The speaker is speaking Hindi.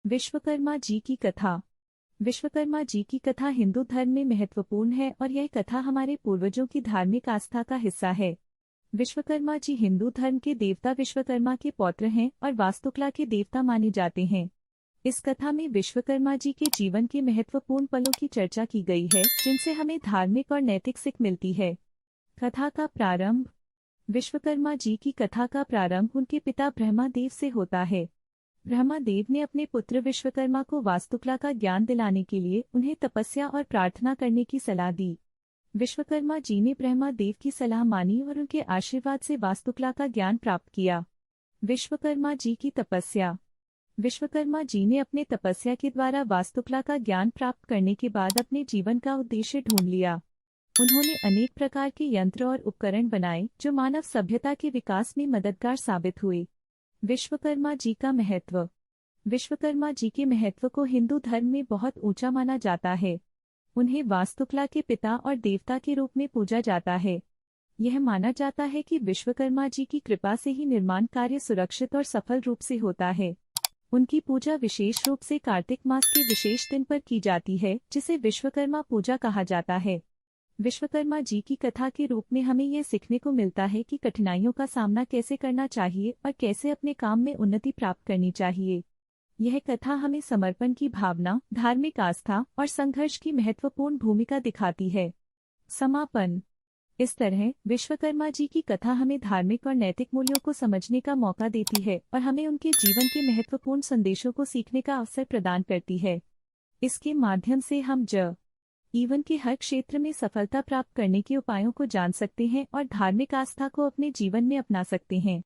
विश्वकर्मा जी की कथा। विश्वकर्मा जी की कथा हिंदू धर्म में महत्वपूर्ण है और यह कथा हमारे पूर्वजों की धार्मिक आस्था का हिस्सा है। विश्वकर्मा जी हिंदू धर्म के देवता विश्वकर्मा के पौत्र हैं और वास्तुकला के देवता माने जाते हैं। इस कथा में विश्वकर्मा जी के जीवन के महत्वपूर्ण पलों की चर्चा की गई है, जिनसे हमें धार्मिक और नैतिक सीख मिलती है। कथा का प्रारंभ। विश्वकर्मा जी की कथा का प्रारंभ उनके पिता ब्रह्मादेव से होता है। ब्रह्मादेव ने अपने पुत्र विश्वकर्मा को वास्तुकला का ज्ञान दिलाने के लिए उन्हें तपस्या और प्रार्थना करने की सलाह दी। विश्वकर्मा जी ने ब्रह्मादेव की सलाह मानी और उनके आशीर्वाद से वास्तुकला का ज्ञान प्राप्त किया। विश्वकर्मा जी की तपस्या। विश्वकर्मा जी ने अपने तपस्या के द्वारा वास्तुकला का ज्ञान प्राप्त करने के बाद अपने जीवन का उद्देश्य ढूंढ लिया। उन्होंने अनेक प्रकार के यंत्र और उपकरण बनाए जो मानव सभ्यता के विकास में मददगार साबित हुए। विश्वकर्मा जी का महत्व। विश्वकर्मा जी के महत्व को हिंदू धर्म में बहुत ऊंचा माना जाता है। उन्हें वास्तुकला के पिता और देवता के रूप में पूजा जाता है। यह माना जाता है कि विश्वकर्मा जी की कृपा से ही निर्माण कार्य सुरक्षित और सफल रूप से होता है। उनकी पूजा विशेष रूप से कार्तिक मास के विशेष दिन पर की जाती है, जिसे विश्वकर्मा पूजा कहा जाता है। विश्वकर्मा जी की कथा के रूप में हमें यह सीखने को मिलता है कि कठिनाइयों का सामना कैसे करना चाहिए और कैसे अपने काम में उन्नति प्राप्त करनी चाहिए। यह कथा हमें समर्पण की भावना, धार्मिक आस्था और संघर्ष की महत्वपूर्ण भूमिका दिखाती है। समापन। इस तरह विश्वकर्मा जी की कथा हमें धार्मिक और नैतिक मूल्यों को समझने का मौका देती है और हमें उनके जीवन के महत्वपूर्ण संदेशों को सीखने का अवसर प्रदान करती है। इसके माध्यम से हम जीवन के हर क्षेत्र में सफलता प्राप्त करने के उपायों को जान सकते हैं और धार्मिक आस्था को अपने जीवन में अपना सकते हैं।